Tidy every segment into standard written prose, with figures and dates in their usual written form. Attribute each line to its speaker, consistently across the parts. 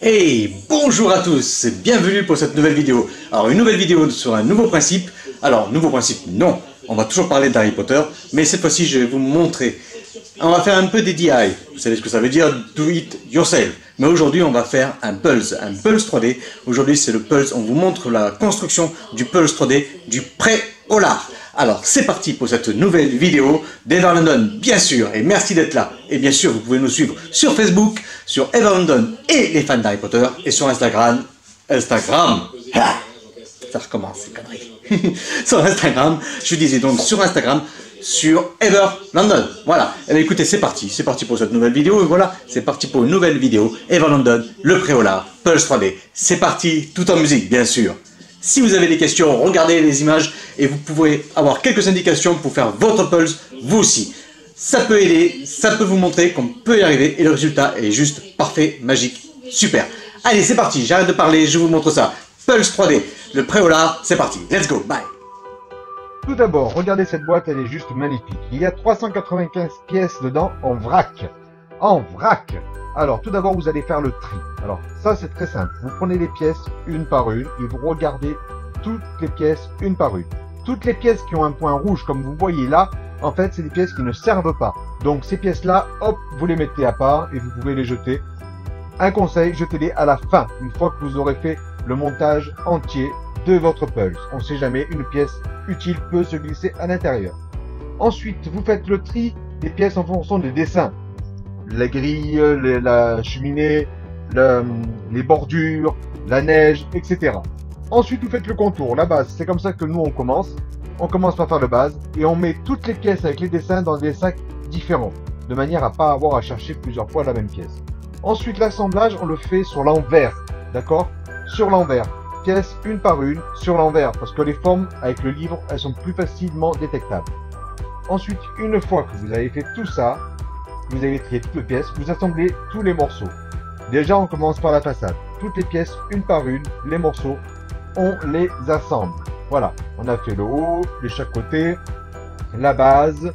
Speaker 1: Hey, bonjour à tous et bienvenue pour cette nouvelle vidéo. Alors une nouvelle vidéo sur un nouveau principe. Alors nouveau principe, non, on va toujours parler d'Harry Potter, mais cette fois-ci je vais vous montrer. On va faire un peu des DIY, vous savez ce que ça veut dire, do it yourself. Mais aujourd'hui on va faire un Pulse 3D. Aujourd'hui c'est le Pulse, on vous montre la construction du Pulse 3D du pré-Hollard. Alors c'est parti pour cette nouvelle vidéo d'Everlondon, bien sûr, et merci d'être là. Et bien sûr, vous pouvez nous suivre sur Facebook, sur Everlondon et les fans d'Harry Potter, et sur Instagram, ça recommence ces conneries, sur Instagram, je disais donc sur Instagram, sur Everlondon, voilà. Et bien écoutez, c'est parti pour cette nouvelle vidéo, et voilà, c'est parti pour une nouvelle vidéo, Everlondon, le pré-Hollard, Pulse 3D, c'est parti, tout en musique, bien sûr. Si vous avez des questions, regardez les images et vous pouvez avoir quelques indications pour faire votre Pulse, vous aussi. Ça peut aider, ça peut vous montrer qu'on peut y arriver et le résultat est juste parfait, magique, super. Allez, c'est parti, j'arrête de parler, je vous montre ça. Pulse 3D, le pré-Hollard, c'est parti, let's go, bye.
Speaker 2: Tout d'abord, regardez cette boîte, elle est juste magnifique. Il y a 395 pièces dedans en vrac. En vrac. Alors, tout d'abord, vous allez faire le tri. Alors, ça, c'est très simple. Vous prenez les pièces une par une et vous regardez toutes les pièces une par une. Toutes les pièces qui ont un point rouge, comme vous voyez là, en fait, c'est des pièces qui ne servent pas. Donc, ces pièces-là, hop, vous les mettez à part et vous pouvez les jeter. Un conseil, jetez-les à la fin, une fois que vous aurez fait le montage entier de votre Pulse. On ne sait jamais, une pièce utile peut se glisser à l'intérieur. Ensuite, vous faites le tri des pièces en fonction des dessins. La grille, la cheminée, les bordures, la neige, etc. Ensuite, vous faites le contour, la base. C'est comme ça que nous, on commence. On commence par faire la base et on met toutes les pièces avec les dessins dans des sacs différents, de manière à pas avoir à chercher plusieurs fois la même pièce. Ensuite, l'assemblage, on le fait sur l'envers, d'accord? Sur l'envers, pièce une par une, sur l'envers, parce que les formes, avec le livre, elles sont plus facilement détectables. Ensuite, une fois que vous avez fait tout ça, vous avez trié toutes les pièces, vous assemblez tous les morceaux. Déjà, on commence par la façade. Toutes les pièces, une par une, les morceaux, on les assemble. Voilà, on a fait le haut, les chaque côté, la base.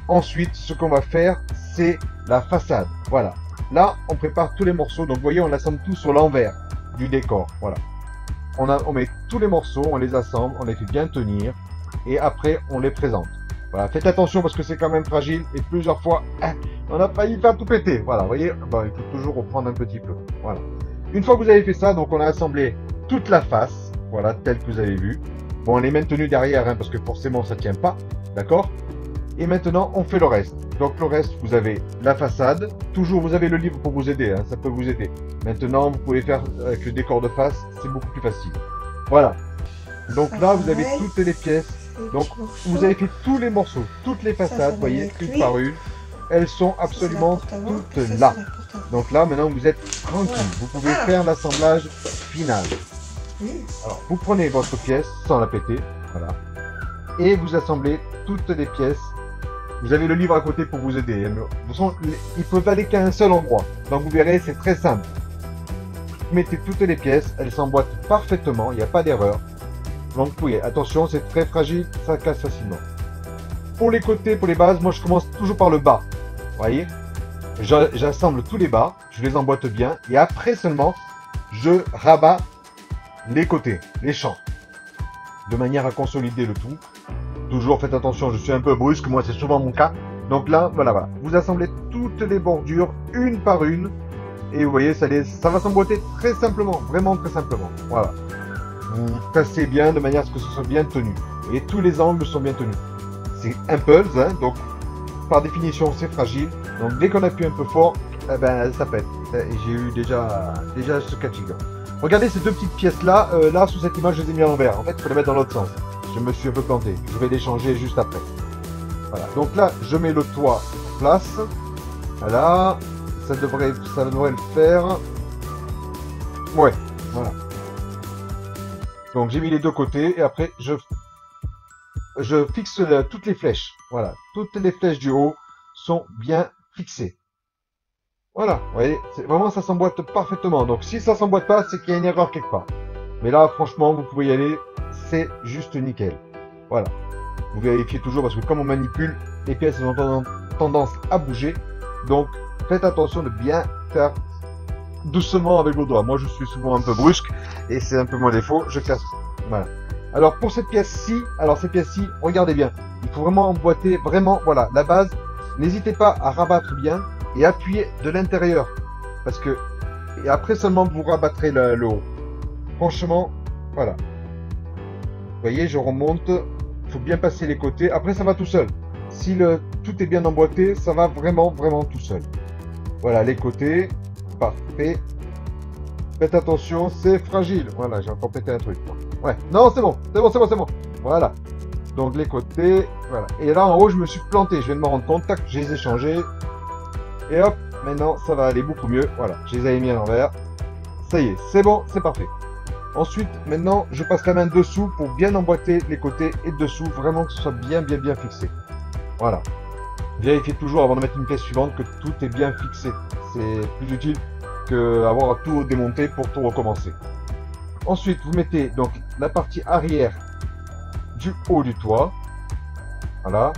Speaker 2: Ensuite, ce qu'on va faire, c'est la façade. Voilà. Là, on prépare tous les morceaux. Donc, vous voyez, on assemble tout sur l'envers du décor. Voilà. On met tous les morceaux, on les assemble, on les fait bien tenir. Et après, on les présente. Voilà, faites attention parce que c'est quand même fragile et plusieurs fois, on a failli faire tout péter. Voilà, vous voyez, il faut toujours reprendre un petit peu. Voilà. Une fois que vous avez fait ça, donc on a assemblé toute la face, voilà, telle que vous avez vu. Bon, elle est maintenue derrière, hein, parce que forcément ça tient pas, d'accord? Et maintenant, on fait le reste. Donc le reste, vous avez la façade. Toujours, vous avez le livre pour vous aider, hein, ça peut vous aider. Maintenant, vous pouvez faire avec le décor de face, c'est beaucoup plus facile. Voilà. Donc là, vous avez toutes les pièces. Donc, vous avez fait tous les morceaux, toutes les façades, vous voyez, une par une. Elles sont absolument toutes là. Donc là, maintenant, vous êtes tranquille. Vous pouvez faire l'assemblage final. Alors, vous prenez votre pièce sans la péter, voilà. Et vous assemblez toutes les pièces. Vous avez le livre à côté pour vous aider. De toute façon, il ne faut pas aller qu'à un seul endroit. Donc, vous verrez, c'est très simple. Vous mettez toutes les pièces, elles s'emboîtent parfaitement, il n'y a pas d'erreur. Donc oui, attention, c'est très fragile, ça casse facilement. Pour les côtés, pour les bases, moi je commence toujours par le bas. Vous voyez, j'assemble tous les bas, je les emboîte bien, et après seulement, je rabats les côtés, les champs, de manière à consolider le tout. Toujours faites attention, je suis un peu brusque, moi c'est souvent mon cas. Donc là, voilà. Vous assemblez toutes les bordures, une par une, et vous voyez, ça va s'emboîter très simplement, vraiment très simplement. Voilà. Vous cassez bien de manière à ce que ce soit bien tenu. Et tous les angles sont bien tenus. C'est un Pulse, hein, donc par définition c'est fragile. Donc dès qu'on appuie un peu fort, eh ben, ça pète. Et j'ai eu déjà ce cas de figure. Regardez ces deux petites pièces là. Là sur cette image je les ai mis à l'envers. En fait il faut les mettre dans l'autre sens. Je me suis un peu planté. Je vais les changer juste après. Voilà. Donc là je mets le toit en place. Voilà. Ça devrait le faire. Ouais. Voilà. Donc j'ai mis les deux côtés et après je fixe toutes les flèches. Voilà, toutes les flèches du haut sont bien fixées. Voilà, vous voyez, vraiment ça s'emboîte parfaitement. Donc si ça s'emboîte pas, c'est qu'il y a une erreur quelque part. Mais là, franchement, vous pouvez y aller, c'est juste nickel. Voilà, vous vérifiez toujours parce que comme on manipule, les pièces ont tendance à bouger. Donc faites attention de bien faire doucement avec le doigt. Moi, je suis souvent un peu brusque et c'est un peu mon défaut. Je casse. Voilà. Alors, pour cette pièce-ci, regardez bien. Il faut vraiment emboîter, vraiment, voilà, la base. N'hésitez pas à rabattre bien et appuyer de l'intérieur. Parce que, et après seulement vous rabattrez le haut. Franchement, voilà. Vous voyez, je remonte. Il faut bien passer les côtés. Après, ça va tout seul. Si tout est bien emboîté, ça va vraiment, vraiment tout seul. Voilà, les côtés. Parfait. Faites attention, c'est fragile. Voilà, j'ai encore pété un truc. Ouais, non, c'est bon. C'est bon. Voilà. Donc, les côtés. Voilà. Et là, en haut, je me suis planté. Je viens de me rendre compte. Tac, je les ai changés. Et hop, maintenant, ça va aller beaucoup mieux. Voilà, je les avais mis à l'envers. Ça y est, c'est bon, c'est parfait. Ensuite, maintenant, je passe la main dessous pour bien emboîter les côtés et dessous. Vraiment que ce soit bien fixé. Voilà. Vérifiez toujours avant de mettre une pièce suivante que tout est bien fixé. C'est plus utile qu'avoir à tout démonter pour tout recommencer. Ensuite, vous mettez donc la partie arrière du haut du toit. Voilà.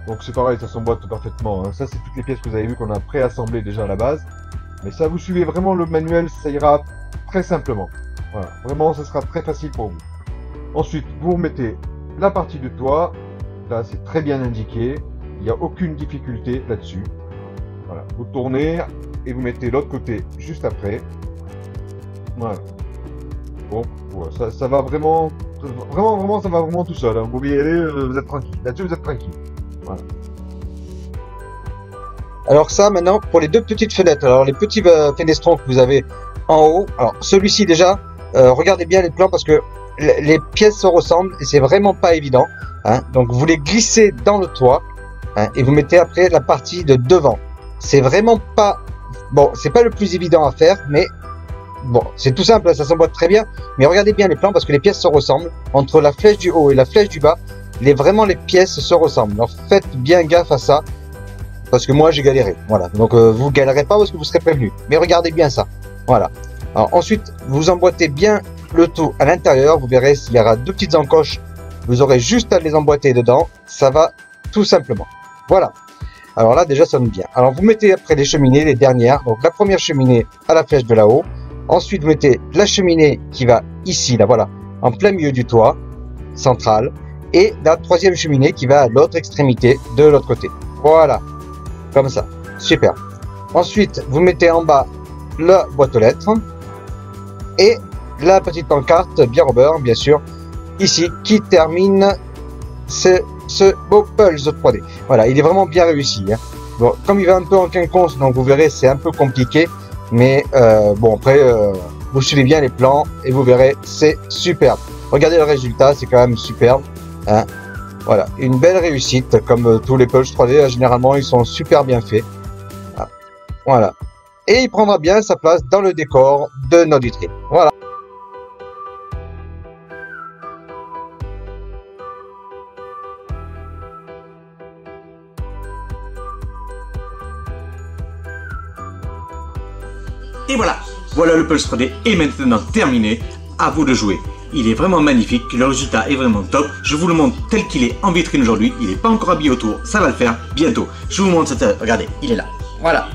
Speaker 2: Donc c'est pareil, ça s'emboîte parfaitement. Hein. Ça, c'est toutes les pièces que vous avez vues qu'on a préassemblées déjà à la base. Mais ça, vous suivez vraiment le manuel, ça ira très simplement. Voilà. Vraiment, ça sera très facile pour vous. Ensuite, vous remettez la partie du toit. Là, c'est très bien indiqué. Il n'y a aucune difficulté là-dessus. Voilà. Vous tournez et vous mettez l'autre côté juste après. Voilà. Bon, voilà. Ça va vraiment, ça va vraiment tout seul. Hein. Vous y aller, vous êtes tranquille. Là-dessus, vous êtes tranquille. Voilà.
Speaker 3: Alors ça, maintenant, pour les deux petites fenêtres. Alors, les petits fenestrons que vous avez en haut. Alors, celui-ci, déjà, regardez bien les plans parce que les pièces se ressemblent et c'est vraiment pas évident. Hein. Donc, vous les glissez dans le toit hein, et vous mettez après la partie de devant. C'est vraiment pas... Bon, c'est pas le plus évident à faire, mais... Bon, c'est tout simple, ça s'emboîte très bien. Mais regardez bien les plans parce que les pièces se ressemblent. Entre la flèche du haut et la flèche du bas, vraiment les pièces se ressemblent. Alors, faites bien gaffe à ça. Parce que moi, j'ai galéré. Voilà. Donc, vous galérez pas parce que vous serez prévenu. Mais regardez bien ça. Voilà. Alors, ensuite, vous emboîtez bien le tout à l'intérieur. Vous verrez s'il y aura deux petites encoches. Vous aurez juste à les emboîter dedans. Ça va tout simplement. Voilà. Alors là, déjà, ça sonne bien. Alors, vous mettez après les cheminées, les dernières. Donc, la première cheminée à la flèche de là-haut. Ensuite, vous mettez la cheminée qui va ici, là, voilà, en plein milieu du toit central. Et la troisième cheminée qui va à l'autre extrémité de l'autre côté. Voilà. Comme ça. Super. Ensuite, vous mettez en bas la boîte aux lettres. Et la petite pancarte, bien Robert, bien sûr, ici, qui termine ce beau Pulse 3D. Voilà, il est vraiment bien réussi. Hein. Bon, comme il va un peu en quinconce, donc vous verrez, c'est un peu compliqué. Mais bon, après, vous suivez bien les plans et vous verrez, c'est superbe. Regardez le résultat, c'est quand même superbe. Hein. Voilà, une belle réussite, comme tous les Pulse 3D, généralement, ils sont super bien faits. Voilà. Et il prendra bien sa place dans le décor de notre vitrine. Voilà.
Speaker 1: Et voilà le Pulse 3D est maintenant terminé, à vous de jouer. Il est vraiment magnifique, le résultat est vraiment top. Je vous le montre tel qu'il est en vitrine aujourd'hui. Il n'est pas encore habillé autour, ça va le faire bientôt. Je vous montre cette... Regardez, il est là. Voilà.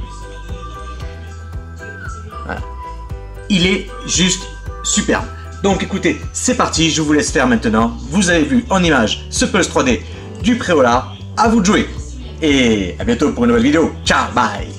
Speaker 1: Il est juste superbe. Donc écoutez, c'est parti, je vous laisse faire maintenant. Vous avez vu en image ce Pulse 3D du Préolard. À vous de jouer. Et à bientôt pour une nouvelle vidéo. Ciao, bye.